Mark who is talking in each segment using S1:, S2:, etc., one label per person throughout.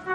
S1: So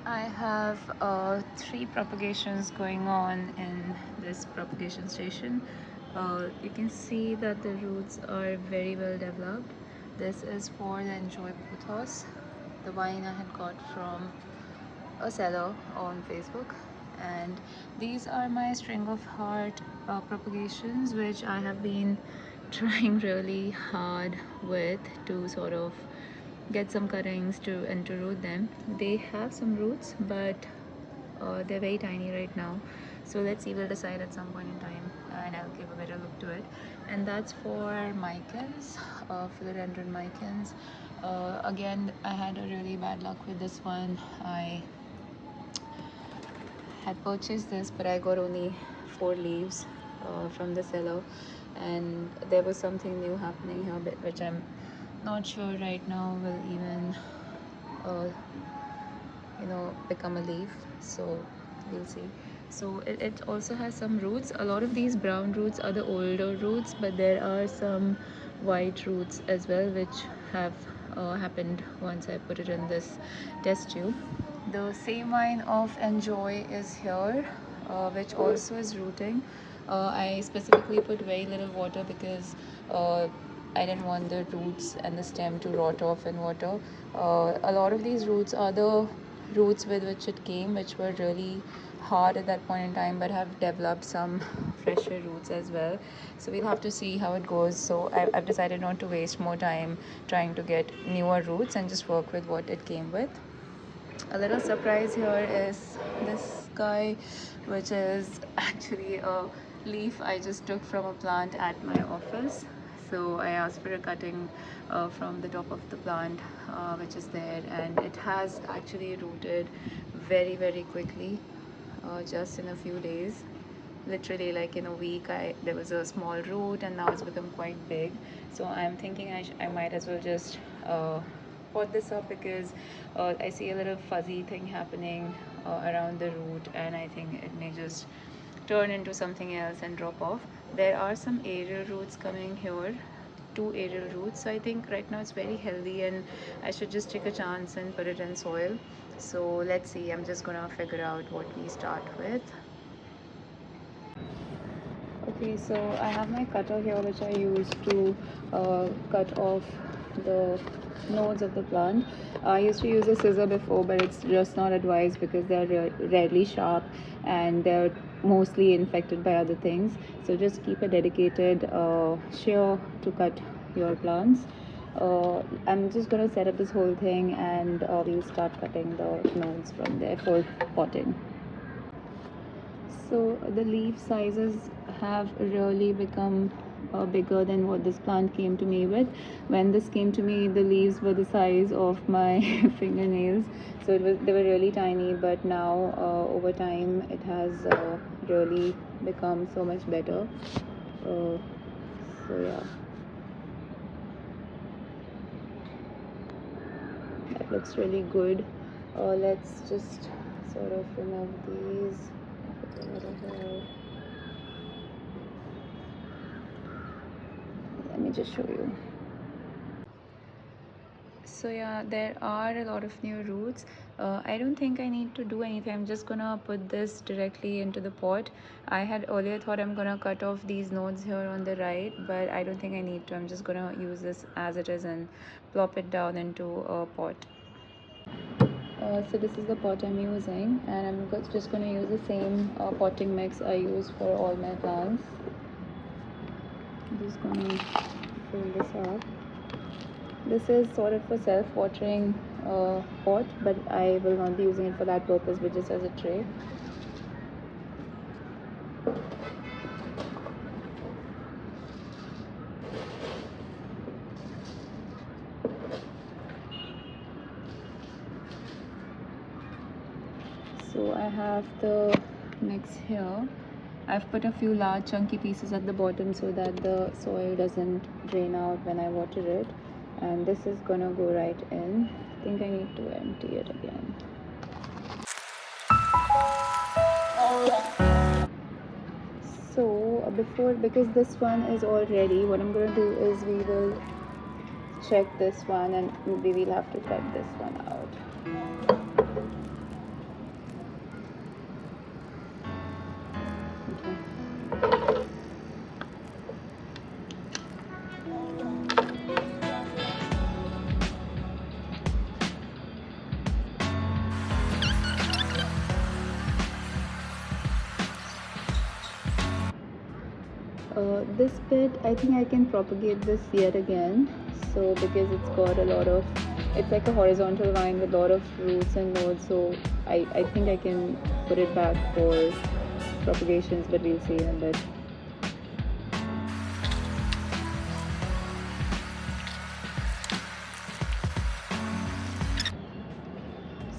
S1: I have 3 propagations going on in this propagation station. You can see that the roots are very well developed. This is for the Enjoy Pothos, the vine I had got from a seller on Facebook, and these are my string of heart propagations, which I have been trying really hard with to sort of get some cuttings to and to root them. They have some roots, but they're very tiny right now, so let's see, we'll decide at some point in time and I'll give a better look to it. And that's for Micans, Philodendron Micans. Again, I had a really bad luck with this one. I had purchased this, but I got only 4 leaves from the seller, and there was something new happening here which I'm not sure right now will even uh, become a leaf, so we'll see. So it also has some roots. A lot of these brown roots are the older roots, but there are some white roots as well, which have happened once I put it in this test tube. The same vine of Enjoy is here, which also is rooting. I specifically put very little water because I didn't want the roots and the stem to rot off in water. A lot of these roots are the roots with which it came, which were really hard at that point in time, but have developed some fresher roots as well. So we'll have to see how it goes. So I've decided not to waste more time trying to get newer roots and just work with what it came with. A little surprise here is this guy, which is actually a leaf I just took from a plant at my office. So I asked for a cutting from the top of the plant, which is there, and it has actually rooted very, very quickly, just in a few days. Literally, like in a week, there was a small root, and now it's become quite big. So I'm thinking I might as well just pot this up, because I see a little fuzzy thing happening around the root, and I think it may just turn into something else and drop off. There are some aerial roots coming here, 2 aerial roots. So I think right now it's very healthy, and I should just take a chance and put it in soil. So let's see, I'm just gonna figure out what we start with. Okay, so I have my cutter here, which I use to cut off the nodes of the plant. I used to use a scissor before, but it's just not advised because they're rarely sharp and they're mostly infected by other things. So just keep a dedicated shear to cut your plants. I'm just going to set up this whole thing, and we'll start cutting the nodes from there for potting. So the leaf sizes have really become bigger than what this plant came to me with. When this came to me, the leaves were the size of my fingernails, so they were really tiny. But now, over time, it has really become so much better. So yeah, that looks really good. Let's just sort of remove these. Let me just show you. So yeah, there are a lot of new roots. I don't think I need to do anything. I'm just gonna put this directly into the pot. I had earlier thought I'm gonna cut off these nodes here on the right, but I don't think I need to. I'm just gonna use this as it is and plop it down into a pot. So this is the pot I'm using, and I'm just going to use the same potting mix I use for all my plants. I'm just going to fill this up. This is sort of a self-watering pot, but I will not be using it for that purpose, but just as a tray. So I have the mix here. I've put a few large chunky pieces at the bottom so that the soil doesn't drain out when I water it. And this is gonna go right in. I think I need to empty it again. So because this one is all ready, what I'm gonna do is we will check this one and maybe we'll have to cut this one out. This bit, I think I can propagate this yet again. So because it's got a lot of, it's like a horizontal vine with a lot of roots and nodes. So I think I can put it back for propagations, but we'll see in a bit.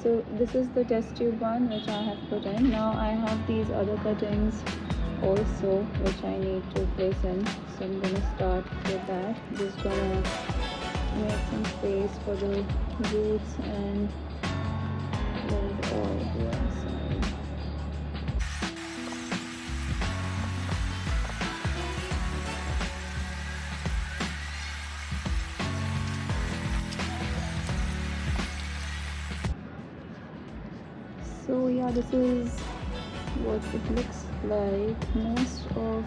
S1: So this is the test tube one which I have put in. Now I have these other cuttings also which I need to place in, so I'm gonna start with that. Just gonna make some space for the roots and let it all go inside. So yeah, this is what it looks like. Most of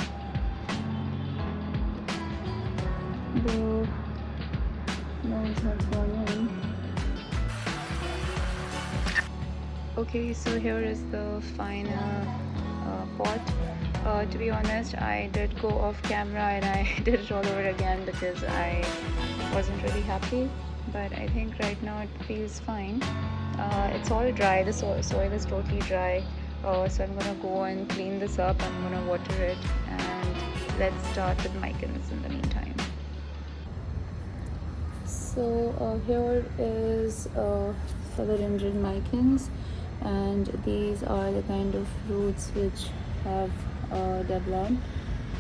S1: the nodes have gone in. Okay, so here is the final pot. To be honest, I did go off camera and I did it all over again because I wasn't really happy, but I think right now it feels fine. It's all dry, the soil is totally dry, so I'm gonna go and clean this up. I'm gonna water it, and let's start with Micans in the meantime. So here is Philodendron Micans, and these are the kind of roots which have developed.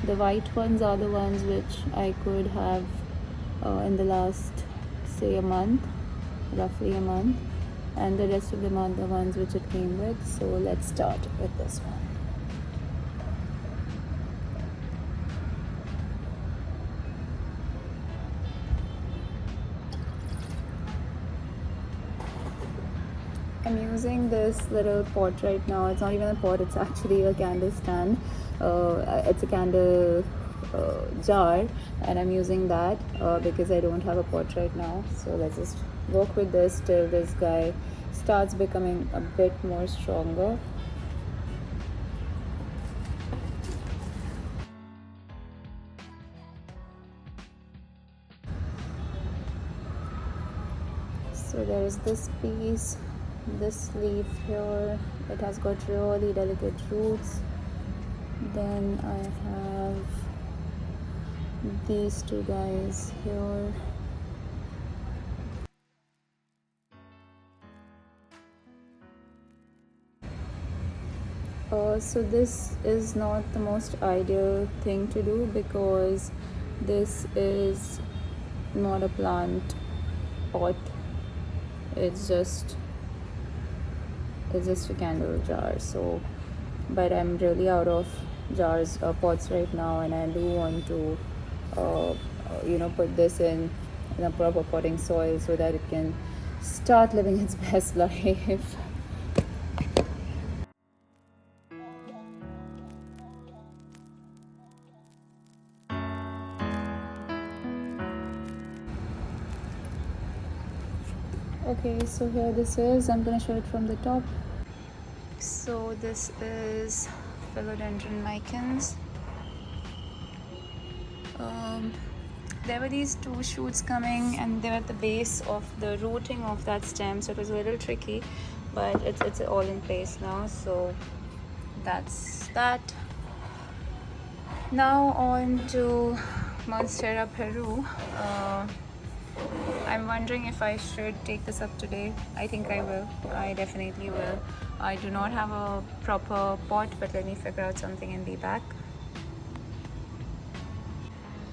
S1: The white ones are the ones which I could have in the last, say, a month, roughly a month, and the rest of them are the ones which it came with. So let's start with this one. I'm using this little pot right now. It's not even a pot, it's actually a candle stand. It's a candle jar, and I'm using that because I don't have a pot right now. So let's just work with this till this guy starts becoming a bit more stronger. So there is this piece, this leaf here, it has got really delicate roots. Then I have these two guys here. So this is not the most ideal thing to do because this is not a plant pot, it's just a candle jar. So but I'm really out of jars pots right now, and I do want to put this in a proper potting soil so that it can start living its best life. Okay, so here this is, I'm gonna show it from the top. So this is Philodendron Micans. there were these two shoots coming, and they were at the base of the rooting of that stem, so it was a little tricky, but it's all in place now. So that's that. Now on to Monstera, Peru. I'm wondering if I should take this up today. I think I will. I definitely will. I do not have a proper pot, but let me figure out something and be back.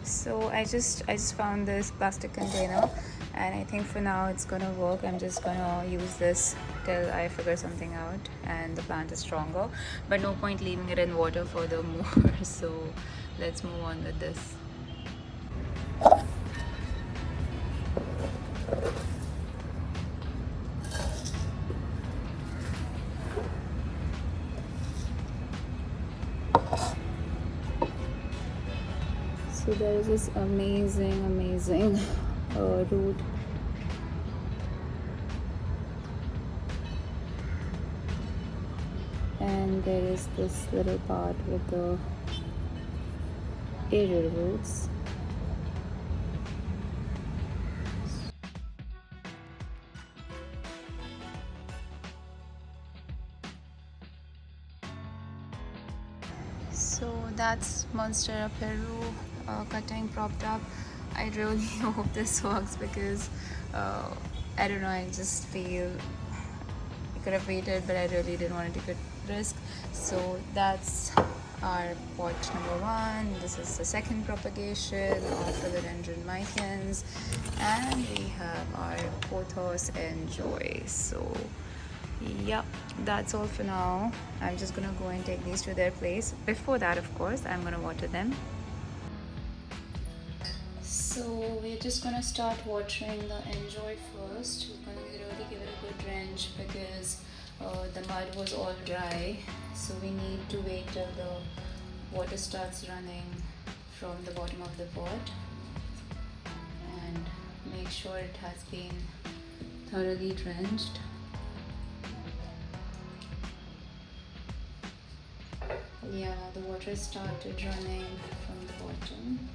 S1: So I just found this plastic container, and I think for now it's gonna work. I'm just gonna use this till I figure something out and the plant is stronger, but no point leaving it in water furthermore. So let's move on with this. So there is this amazing root. And there is this little part with the aerial roots. So that's Monstera Peru cutting propped up. I really hope this works because I don't know, I just feel I could have waited, but I really didn't want to take a risk. So that's our pot number 1. This is the second propagation of Philodendron Micans, and we have our Pothos Enjoy. So yep, that's all for now. I'm just gonna go and take these to their place. Before that, of course, I'm gonna water them. So we're just gonna start watering the Enjoy first. We're gonna really give it a good drench because the mud was all dry. So we need to wait till the water starts running from the bottom of the pot and make sure it has been thoroughly drenched. Yeah, the water started running from the bottom.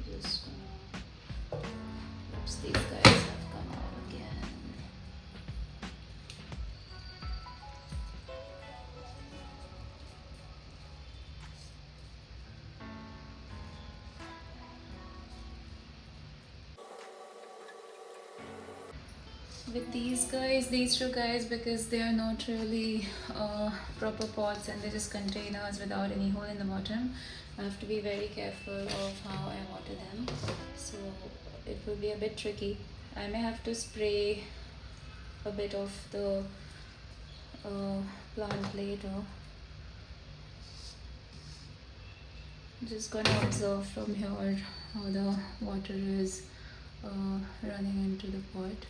S1: Just gonna... Oops, these guys have come out again. With these two guys, because they are not really proper pots and they're just containers without any hole in the bottom, I have to be very careful of how I water them. So it will be a bit tricky. I may have to spray a bit of the plant later. Just gonna observe from here how the water is running into the pot.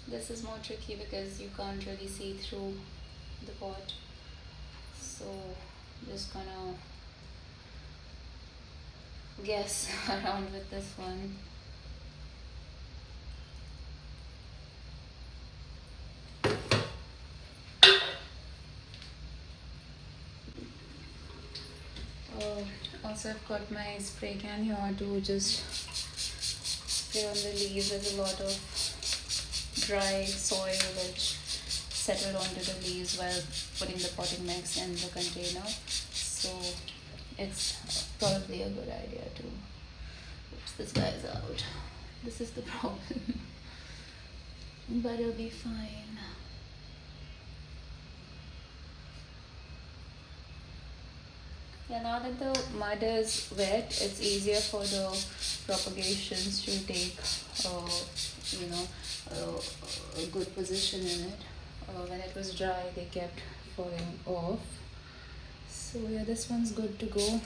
S1: This is more tricky because you can't really see through the pot, so just gonna guess around with this one. Also I've got my spray can here to just spray on the leaves. There's a lot of dry soil which settled onto the leaves while putting the potting mix in the container, so it's probably a good idea to... Oops, this guy's out. This is the problem. But it'll be fine. Yeah, now that the mud is wet, it's easier for the propagations to take a good position in it. When it was dry, they kept falling off. So yeah, this one's good to go.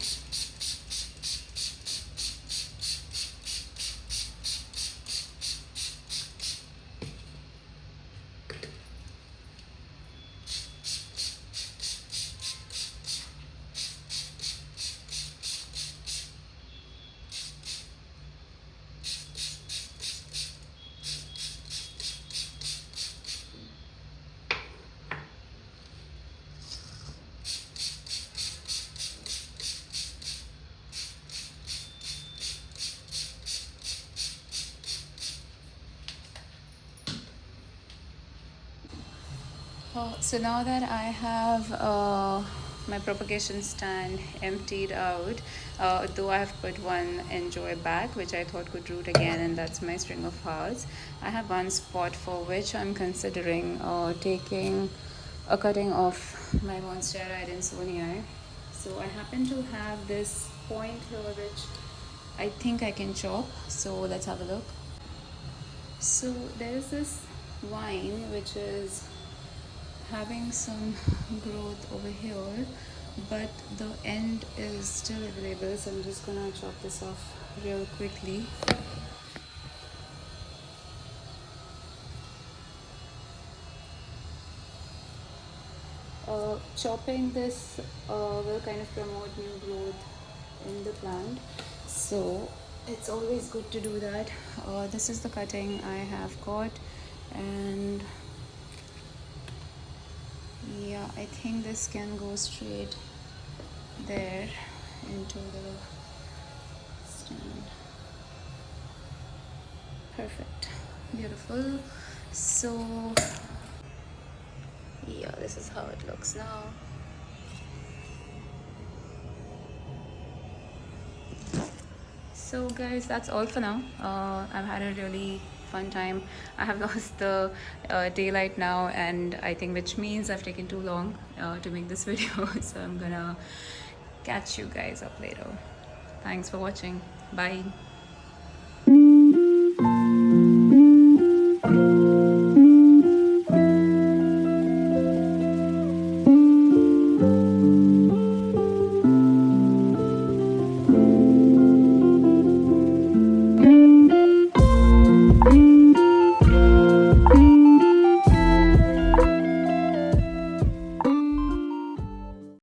S1: So now that I have my propagation stand emptied out, though I have put one enjoy back, which I thought could root again, and that's my string of hearts. I have one spot for which I'm considering taking a cutting of my Monstera Adansonii. So I happen to have this point here which I think I can chop. So let's have a look. So there is this vine which is having some growth over here, but the end is still available, so I'm just gonna chop this off real quickly. Chopping this will kind of promote new growth in the plant, so it's always good to do that. This is the cutting I have got, and yeah, I think this can go straight there into the stand. Perfect, beautiful. So yeah, this is how it looks now. So guys, that's all for now. I've had a really fun time. I have lost the daylight now, and I think which means I've taken too long to make this video. So I'm gonna catch you guys up later. Thanks for watching. Bye.